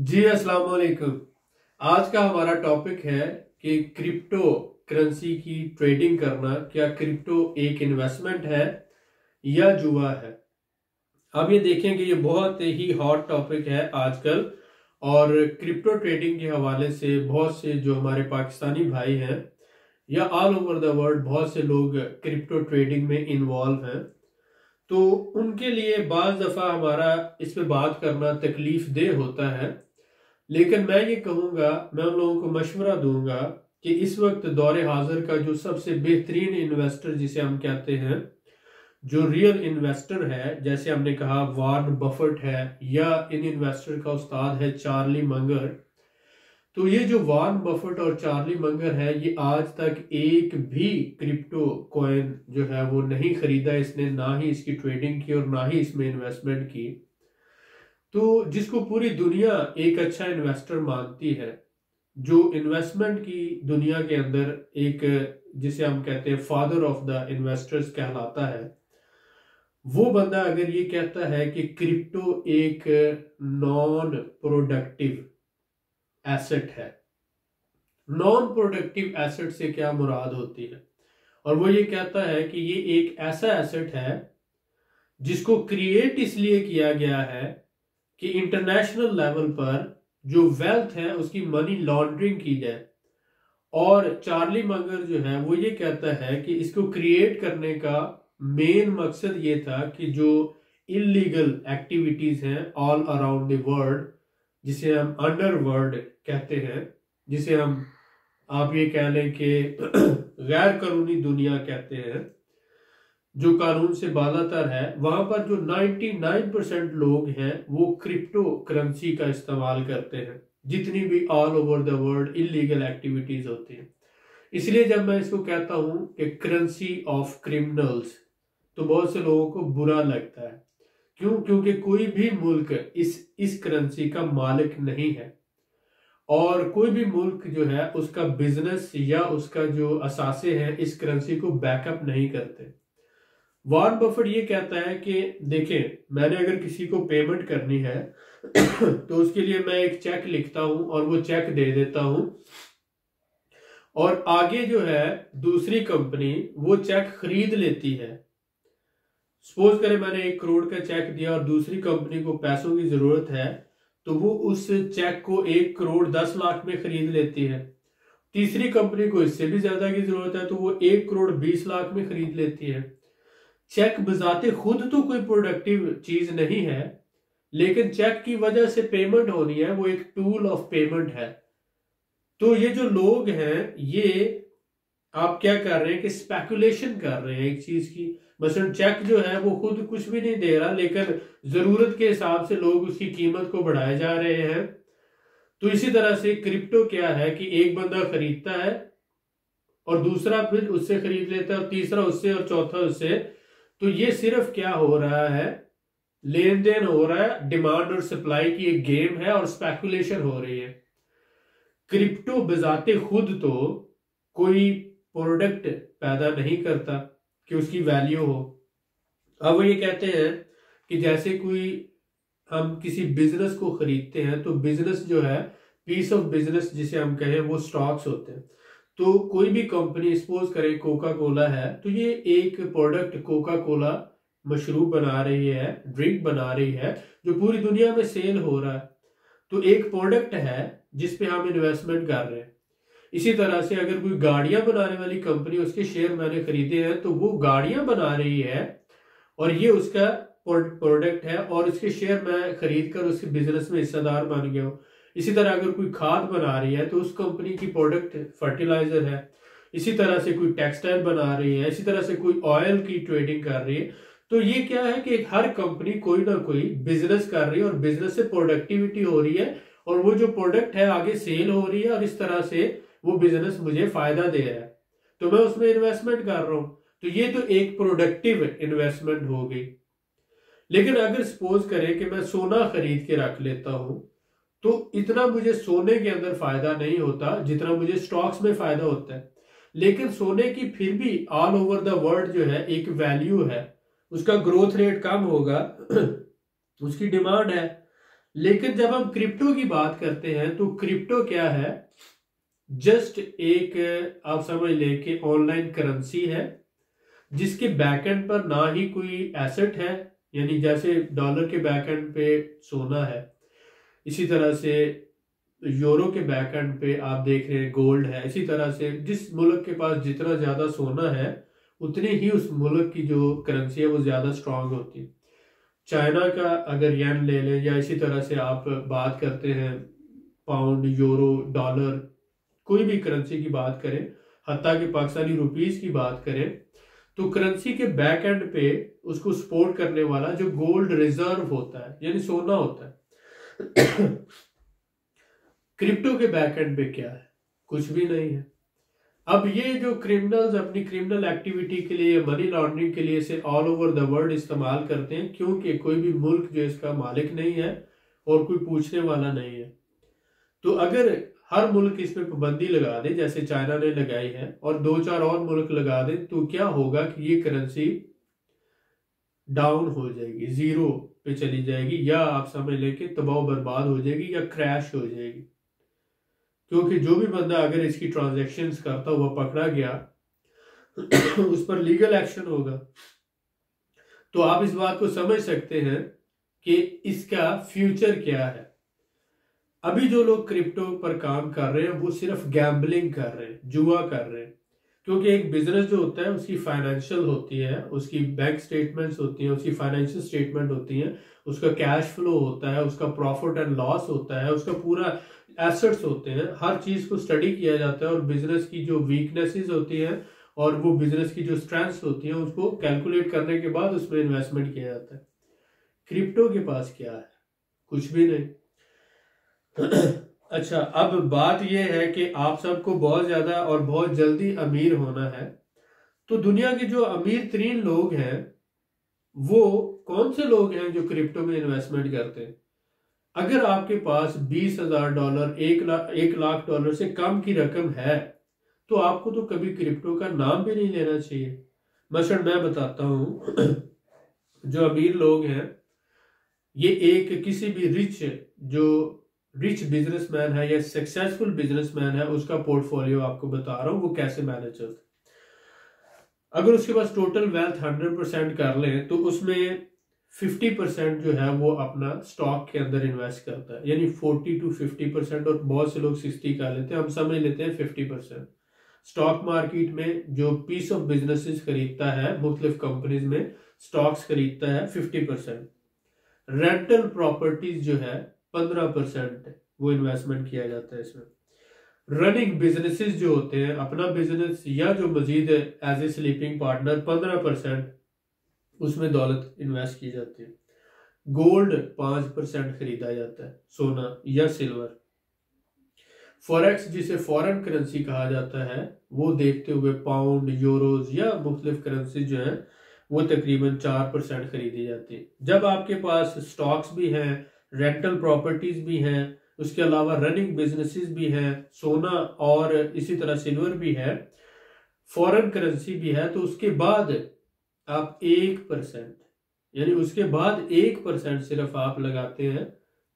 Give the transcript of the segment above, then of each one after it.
जी अस्सलाम वालेकुम। आज का हमारा टॉपिक है कि क्रिप्टो करेंसी की ट्रेडिंग करना, क्या क्रिप्टो एक इन्वेस्टमेंट है या जुआ है। अब ये देखें कि ये बहुत ही हॉट टॉपिक है आजकल, और क्रिप्टो ट्रेडिंग के हवाले से बहुत से जो हमारे पाकिस्तानी भाई हैं या ऑल ओवर द वर्ल्ड बहुत से लोग क्रिप्टो ट्रेडिंग में इन्वॉल्व हैं, तो उनके लिए बाज दफ़ा हमारा इस पे बात करना तकलीफ देह होता है। लेकिन मैं ये कहूँगा, मैं उन लोगों को मशवरा दूंगा कि इस वक्त दौरे हाजिर का जो सबसे बेहतरीन इन्वेस्टर जिसे हम कहते हैं, जो रियल इन्वेस्टर है, जैसे हमने कहा वॉरेन बफेट है, या इन इन्वेस्टर का उस्ताद है चार्ली मंगर। तो ये जो वॉरेन बफेट और चार्ली मंगर है, ये आज तक एक भी क्रिप्टो कॉइन जो है वो नहीं खरीदा इसने, ना ही इसकी ट्रेडिंग की और ना ही इसमें इन्वेस्टमेंट की। तो जिसको पूरी दुनिया एक अच्छा इन्वेस्टर मानती है, जो इन्वेस्टमेंट की दुनिया के अंदर एक, जिसे हम कहते हैं फादर ऑफ द इन्वेस्टर्स कहलाता है, वो बंदा अगर ये कहता है कि क्रिप्टो एक नॉन प्रोडक्टिव एसेट है। नॉन प्रोडक्टिव एसेट से क्या मुराद होती है, और वो ये कहता है कि ये एक ऐसा एसेट है जिसको क्रिएट इसलिए किया गया है कि इंटरनेशनल लेवल पर जो वेल्थ है उसकी मनी लॉन्ड्रिंग की जाए। और चार्ली मंगर जो है वो ये कहता है कि इसको क्रिएट करने का मेन मकसद ये था कि जो इलीगल एक्टिविटीज हैं ऑल अराउंड द वर्ल्ड, जिसे हम अंडरवर्ल्ड कहते हैं, जिसे हम आप ये कह लें कि गैर कानूनी दुनिया कहते हैं, जो कानून से बालातर है, वहां पर जो 99% लोग हैं वो क्रिप्टो करेंसी का इस्तेमाल करते हैं, जितनी भी all over the world illegal activities होती हैं। इसलिए जब मैं इसको कहता हूं कि करेंसी ऑफ क्रिमिनल्स, तो बहुत से लोगों को बुरा लगता है। क्यों? क्योंकि कोई भी मुल्क इस करेंसी का मालिक नहीं है, और कोई भी मुल्क जो है उसका बिजनेस या उसका जो असासे हैं इस करेंसी को बैकअप नहीं करते। वॉरेन बफेट ये कहता है कि देखें, मैंने अगर किसी को पेमेंट करनी है तो उसके लिए मैं एक चेक लिखता हूं और वो चेक दे देता हूं, और आगे जो है दूसरी कंपनी वो चेक खरीद लेती है। सपोज करें मैंने 1 करोड़ का चेक दिया और दूसरी कंपनी को पैसों की जरूरत है, तो वो उस चेक को 1 करोड़ 10 लाख में खरीद लेती है। तीसरी कंपनी को इससे भी ज्यादा की जरूरत है तो वो 1 करोड़ 20 लाख में खरीद लेती है। चेक बजाते खुद तो कोई प्रोडक्टिव चीज नहीं है, लेकिन चेक की वजह से पेमेंट होनी है, वो एक टूल ऑफ पेमेंट है। तो ये जो लोग हैं, ये आप क्या कर रहे हैं कि स्पेकुलेशन कर रहे हैं एक चीज की। मसलन चेक जो है वो खुद कुछ भी नहीं दे रहा, लेकिन जरूरत के हिसाब से लोग उसकी कीमत को बढ़ाए जा रहे हैं। तो इसी तरह से क्रिप्टो क्या है कि एक बंदा खरीदता है और दूसरा फिर उससे खरीद लेता है और तीसरा उससे और चौथा उससे। तो ये सिर्फ क्या हो रहा है, लेन देन हो रहा है, डिमांड और सप्लाई की एक गेम है और स्पेकुलेशन हो रही है। क्रिप्टो बजाते खुद तो कोई प्रोडक्ट पैदा नहीं करता कि उसकी वैल्यू हो। अब वो ये कहते हैं कि जैसे कोई, हम किसी बिजनेस को खरीदते हैं तो बिजनेस जो है, पीस ऑफ बिजनेस जिसे हम कहें, वो स्टॉक्स होते हैं। तो कोई भी कंपनी, सपोज करें कोका कोला है, तो ये एक प्रोडक्ट कोका कोला मशरूब बना रही है, ड्रिंक बना रही है, जो पूरी दुनिया में सेल हो रहा है। तो एक प्रोडक्ट है जिस पे हम इन्वेस्टमेंट कर रहे हैं। इसी तरह से अगर कोई गाड़ियां बनाने वाली कंपनी, उसके शेयर मैंने खरीदे हैं, तो वो गाड़ियां बना रही है और ये उसका प्रोडक्ट है, और इसके शेयर मैं खरीद कर उसके बिजनेस में हिस्सेदार बन गया हूं। इसी तरह अगर कोई खाद बना रही है तो उस कंपनी की प्रोडक्ट फर्टिलाइजर है। इसी तरह से कोई टेक्सटाइल बना रही है, इसी तरह से कोई ऑयल की ट्रेडिंग कर रही है। तो ये क्या है कि हर कंपनी कोई ना कोई बिजनेस कर रही है और बिजनेस से प्रोडक्टिविटी हो रही है, और वो जो प्रोडक्ट है आगे सेल हो रही है, और इस तरह से वो बिजनेस मुझे फायदा दे रहा है, तो मैं उसमें इन्वेस्टमेंट कर रहा हूं। तो ये तो एक प्रोडक्टिव इन्वेस्टमेंट हो गई। लेकिन अगर सपोज करें कि मैं सोना खरीद के रख लेता हूं, तो इतना मुझे सोने के अंदर फायदा नहीं होता जितना मुझे स्टॉक्स में फायदा होता है। लेकिन सोने की फिर भी ऑल ओवर द वर्ल्ड जो है एक वैल्यू है, उसका ग्रोथ रेट कम होगा उसकी डिमांड है। लेकिन जब हम क्रिप्टो की बात करते हैं तो क्रिप्टो क्या है, जस्ट एक आप समझ लें कि ऑनलाइन करेंसी है जिसके बैकएंड पर ना ही कोई एसेट है, यानी जैसे डॉलर के बैकएंड पे सोना है, इसी तरह से यूरो के बैकएंड पे आप देख रहे हैं गोल्ड है। इसी तरह से जिस मुल्क के पास जितना ज्यादा सोना है उतनी ही उस मुल्क की जो करेंसी है वो ज्यादा स्ट्रांग होती है। चाइना का अगर येन ले लें, या इसी तरह से आप बात करते हैं पाउंड, यूरो, डॉलर, कोई भी करेंसी की बात करें, हत्ता कि पाकिस्तानी रुपीस की बात करें, तो करेंसी के बैक एंड पे उसको सपोर्ट करने वाला जो गोल्ड रिजर्व होता है यानी सोना होता है। क्रिप्टो के बैक एंड पे क्या है? कुछ भी नहीं है। अब ये जो क्रिमिनल्स अपनी क्रिमिनल एक्टिविटी के लिए, मनी लॉन्ड्रिंग के लिए इसे ऑल ओवर द वर्ल्ड इस्तेमाल करते हैं, क्योंकि कोई भी मुल्क जो इसका मालिक नहीं है और कोई पूछने वाला नहीं है। तो अगर हर मुल्क इस पे पाबंदी लगा दे जैसे चाइना ने लगाई है और 2-4 और मुल्क लगा दे, तो क्या होगा कि ये करेंसी डाउन हो जाएगी, जीरो पे चली जाएगी, या आप समझ लें कि तबाह बर्बाद हो जाएगी या क्रैश हो जाएगी। क्योंकि जो भी बंदा अगर इसकी ट्रांजैक्शंस करता हुआ पकड़ा गया उस पर लीगल एक्शन होगा। तो आप इस बात को समझ सकते हैं कि इसका फ्यूचर क्या है। अभी जो लोग क्रिप्टो पर काम कर रहे हैं वो सिर्फ गैम्बलिंग कर रहे हैं, जुआ कर रहे हैं। क्योंकि एक बिजनेस जो होता है उसकी फाइनेंशियल होती है, उसकी बैंक स्टेटमेंट्स होती हैं, उसकी फाइनेंशियल स्टेटमेंट होती हैं, उसका कैश फ्लो होता है, उसका प्रॉफिट एंड लॉस होता है, उसका पूरा एसेट्स होते हैं। हर चीज को स्टडी किया जाता है और बिजनेस की जो वीकनेसेस होती हैं और वो बिजनेस की जो स्ट्रेंथ्स होती हैं उसको कैलकुलेट करने के बाद उसमें इन्वेस्टमेंट किया जाता है। क्रिप्टो के पास क्या है? कुछ भी नहीं। अच्छा, अब बात यह है कि आप सबको बहुत ज्यादा और बहुत जल्दी अमीर होना है। तो दुनिया के जो अमीर तरीन लोग हैं वो कौन से लोग हैं जो क्रिप्टो में इन्वेस्टमेंट करते हैं? अगर आपके पास $20,000, 1 लाख डॉलर से कम की रकम है तो आपको तो कभी क्रिप्टो का नाम भी नहीं लेना चाहिए। मसलन मैं बताता हूं जो अमीर लोग हैं, ये एक किसी भी रिच बिजनेसमैन है या सक्सेसफुल बिजनेसमैन है उसका पोर्टफोलियो आपको बता रहा हूं वो कैसे मैनेज चलता है। अगर उसके पास टोटल वेल्थ 100% कर लें तो उसमें 50% जो है वो अपना स्टॉक के अंदर इन्वेस्ट करता है, यानी 40 to 50%, और बहुत से लोग 60 कर लेते हैं, हम समझ लेते हैं 50%। स्टॉक मार्केट में जो पीस ऑफ बिजनेसेस खरीदता है, मुख्तलिफ कंपनीज में स्टॉक्स खरीदता है 50%। रेंटल प्रॉपर्टीज जो है 15% वो इन्वेस्टमेंट किया जाता है इसमें। रनिंग बिजनेसेस जो होते हैं, अपना बिजनेस या जो मजीद एज ए स्लीपिंग पार्टनर, 15% उसमें दौलत इन्वेस्ट की जाती है। गोल्ड 5% खरीदा जाता है, सोना या सिल्वर। फॉरेक्स जिसे फॉरेन करेंसी कहा जाता है वो देखते हुए पाउंड, यूरोज या मुख्तलिफ करेंसी जो है वो तकरीबन 4% खरीदी जाती है। जब आपके पास स्टॉक्स भी हैं, रेंटल प्रॉपर्टीज भी हैं, उसके अलावा रनिंग बिजनेसेस भी हैं, सोना और इसी तरह सिल्वर भी है, फॉरेन करेंसी भी है, तो उसके बाद आप 1%, यानी उसके बाद 1% सिर्फ आप लगाते हैं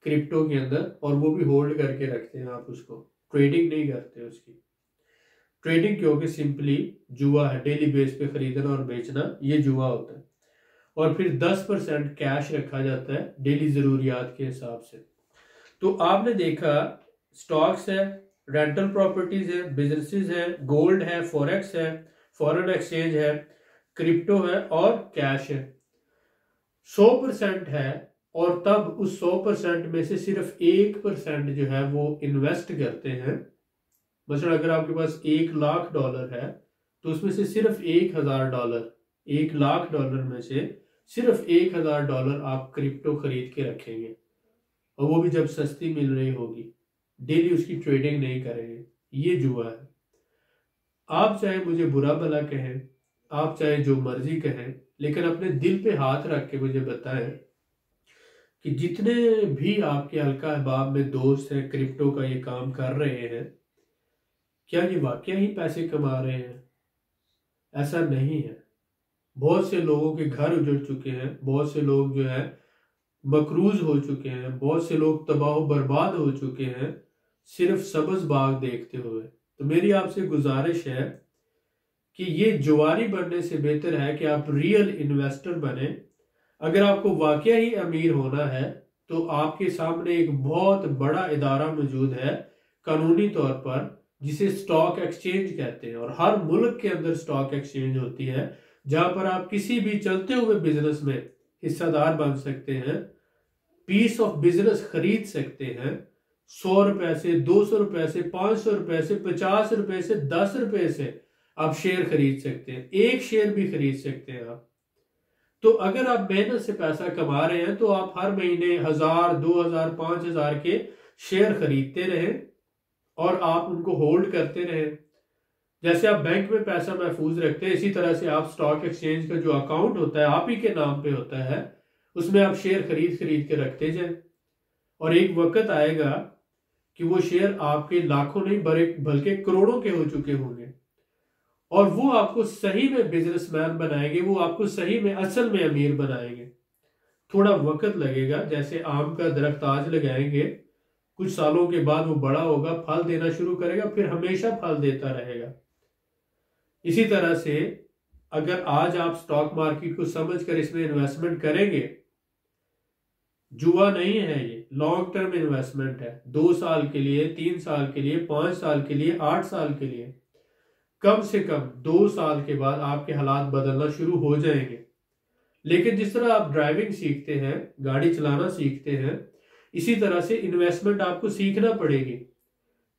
क्रिप्टो के अंदर, और वो भी होल्ड करके रखते हैं। आप उसको ट्रेडिंग नहीं करते उसकी। ट्रेडिंग क्योंकि सिंपली जुआ है, डेली बेस पे खरीदना और बेचना ये जुआ होता है। और फिर 10% कैश रखा जाता है डेली जरूरियात के हिसाब से। तो आपने देखा स्टॉक्स है, रेंटल प्रॉपर्टीज है, बिजनेसेस है, गोल्ड है, फॉरेक्स है, फॉरेन एक्सचेंज है, क्रिप्टो है और कैश है। 100% है, और तब उस 100% में से सिर्फ 1% जो है वो इन्वेस्ट करते हैं। मतलब अगर आपके पास $1 लाख है तो उसमें से सिर्फ $1,000, $1 लाख में से सिर्फ $1,000 आप क्रिप्टो खरीद के रखेंगे, और वो भी जब सस्ती मिल रही होगी। डेली उसकी ट्रेडिंग नहीं करेंगे। ये जुआ है। आप चाहे मुझे बुरा भला कहें, आप चाहे जो मर्जी कहें, लेकिन अपने दिल पे हाथ रख के मुझे बताएं कि जितने भी आपके हल्का अहबाब में दोस्त हैं क्रिप्टो का ये काम कर रहे हैं, क्या ये वाकया ही पैसे कमा रहे हैं? ऐसा नहीं है। बहुत से लोगों के घर उजड़ चुके हैं, बहुत से लोग जो है मकरूज हो चुके हैं, बहुत से लोग तबाह बर्बाद हो चुके हैं सिर्फ सब्ज बाग देखते हुए। तो मेरी आपसे गुजारिश है कि ये जुआरी बनने से बेहतर है कि आप रियल इन्वेस्टर बने। अगर आपको वाकई ही अमीर होना है तो आपके सामने एक बहुत बड़ा इदारा मौजूद है कानूनी तौर पर, जिसे स्टॉक एक्सचेंज कहते हैं। और हर मुल्क के अंदर स्टॉक एक्सचेंज होती है जहां पर आप किसी भी चलते हुए बिजनेस में हिस्सेदार बन सकते हैं, पीस ऑफ बिजनेस खरीद सकते हैं। 100 रुपए से, 200 रुपए से, 500 रुपए से, 50 रुपए से, 10 रुपए से आप शेयर खरीद सकते हैं, एक शेयर भी खरीद सकते हैं आप। तो अगर आप मेहनत से पैसा कमा रहे हैं तो आप हर महीने 1000, 2000, 5000 के शेयर खरीदते रहें और आप उनको होल्ड करते रहें। जैसे आप बैंक में पैसा महफूज रखते हैं, इसी तरह से आप स्टॉक एक्सचेंज का जो अकाउंट होता है आप ही के नाम पे होता है, उसमें आप शेयर खरीद खरीद के रखते जाएं। और एक वक्त आएगा कि वो शेयर आपके लाखों नहीं बल्कि करोड़ों के हो चुके होंगे, और वो आपको सही में बिजनेसमैन बनाएंगे, वो आपको सही में असल में अमीर बनाएंगे। थोड़ा वक्त लगेगा, जैसे आम का दरख्त आज लगाएंगे, कुछ सालों के बाद वो बड़ा होगा, फल देना शुरू करेगा, फिर हमेशा फल देता रहेगा। इसी तरह से अगर आज आप स्टॉक मार्केट को समझकर इसमें इन्वेस्टमेंट करेंगे, जुआ नहीं है ये, लॉन्ग टर्म इन्वेस्टमेंट है। 2 साल के लिए, 3 साल के लिए, 5 साल के लिए, 8 साल के लिए, कम से कम 2 साल के बाद आपके हालात बदलना शुरू हो जाएंगे। लेकिन जिस तरह आप ड्राइविंग सीखते हैं, गाड़ी चलाना सीखते हैं, इसी तरह से इन्वेस्टमेंट आपको सीखना पड़ेगी।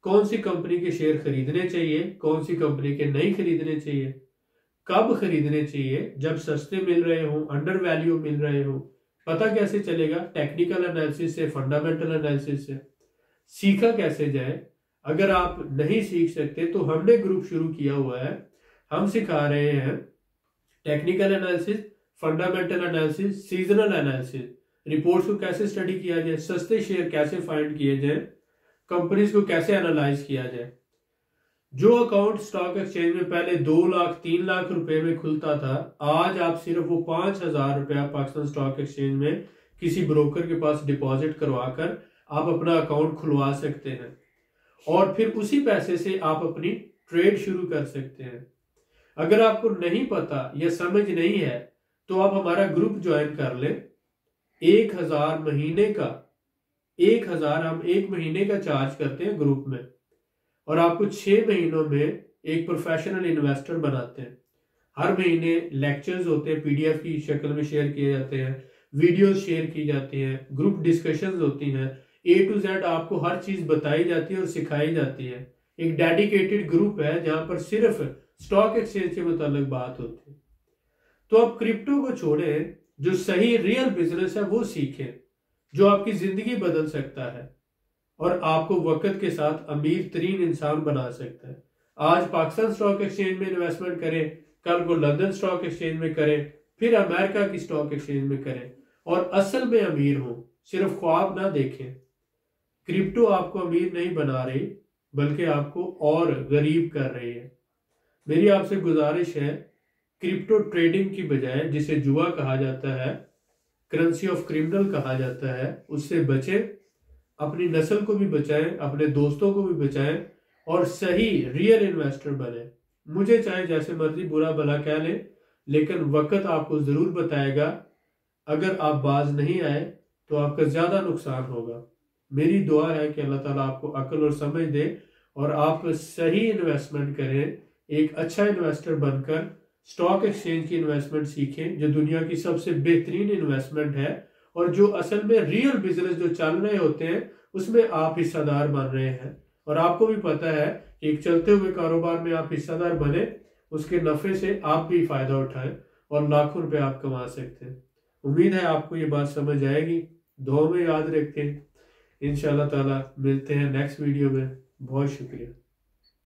कौन सी कंपनी के शेयर खरीदने चाहिए, कौन सी कंपनी के नहीं खरीदने चाहिए, कब खरीदने चाहिए, जब सस्ते मिल रहे हो, अंडर वैल्यू मिल रहे हो, पता कैसे चलेगा? टेक्निकल एनालिसिस से, फंडामेंटल एनालिसिस से। सीखा कैसे जाए? अगर आप नहीं सीख सकते तो हमने ग्रुप शुरू किया हुआ है, हम सिखा रहे हैं technical analysis, fundamental analysis, seasonal analysis, reports को कैसे स्टडी किया जाए, सस्ते शेयर कैसे फाइंड किए जाए, कंपनीज को कैसे एनालाइज किया जाए। जो अकाउंट स्टॉक एक्सचेंज में पहले 2 लाख 3 लाख रुपए में खुलता था, आज आप सिर्फ वो 5000 रुपया पाकिस्तान स्टॉक एक्सचेंज में किसी ब्रोकर के पास डिपॉजिट करवाकर आप अपना अकाउंट खुलवा सकते हैं, और फिर उसी पैसे से आप अपनी ट्रेड शुरू कर सकते हैं। अगर आपको नहीं पता या समझ नहीं है तो आप हमारा ग्रुप ज्वाइन कर लें। 1000 महीने का, 1000 हम 1 महीने का चार्ज करते हैं ग्रुप में, और आपको 6 महीनों में एक प्रोफेशनल इन्वेस्टर बनाते हैं। हर महीने लेक्चर्स होते हैं, पीडीएफ की शक्ल में शेयर किए जाते हैं, वीडियोस शेयर की जाती हैं, ग्रुप डिस्कशंस होती हैं, A to Z आपको हर चीज बताई जाती है और सिखाई जाती है। एक डेडिकेटेड ग्रुप है जहां पर सिर्फ स्टॉक एक्सचेंज के मुताबिक बात होती है। तो आप क्रिप्टो को छोड़ें, जो सही रियल बिजनेस है वो सीखें, जो आपकी जिंदगी बदल सकता है और आपको वक्त के साथ अमीर तरीन इंसान बना सकता है। आज पाकिस्तान स्टॉक एक्सचेंज में इन्वेस्टमेंट करें, कल को लंदन स्टॉक एक्सचेंज में करें, फिर अमेरिका की स्टॉक एक्सचेंज में करें, और असल में अमीर हो, सिर्फ ख्वाब ना देखें। क्रिप्टो आपको अमीर नहीं बना रही, बल्कि आपको और गरीब कर रही है। मेरी आपसे गुजारिश है, क्रिप्टो ट्रेडिंग की बजाय, जिसे जुआ कहा जाता है, करेंसी ऑफ क्रिमिनल कहा जाता है, उससे बचें, अपनी नस्ल को भी बचाएं, अपने दोस्तों को भी बचाएं, और सही रियल इन्वेस्टर बने। मुझे चाहे जैसे मर्जी बुरा भला कह लें, लेकिन वक्त आपको जरूर बताएगा। अगर आप बाज नहीं आए तो आपका ज्यादा नुकसान होगा। मेरी दुआ है कि अल्लाह ताला आपको अक्ल और समझ दे और आप सही इन्वेस्टमेंट करें, एक अच्छा इन्वेस्टर बनकर स्टॉक एक्सचेंज की इन्वेस्टमेंट सीखें, जो दुनिया की सबसे बेहतरीन इन्वेस्टमेंट है, और जो असल में रियल बिजनेस जो चल रहे होते हैं उसमें आप हिस्सेदार बन रहे हैं। और आपको भी पता है कि एक चलते हुए कारोबार में आप हिस्सेदार बने, उसके नफे से आप भी फायदा उठाएं और लाखों रुपए आप कमा सकते हैं। उम्मीद है आपको ये बात समझ आएगी। दुआ में याद रखें। इंशाल्लाह ताला मिलते हैं नेक्स्ट वीडियो में। बहुत शुक्रिया।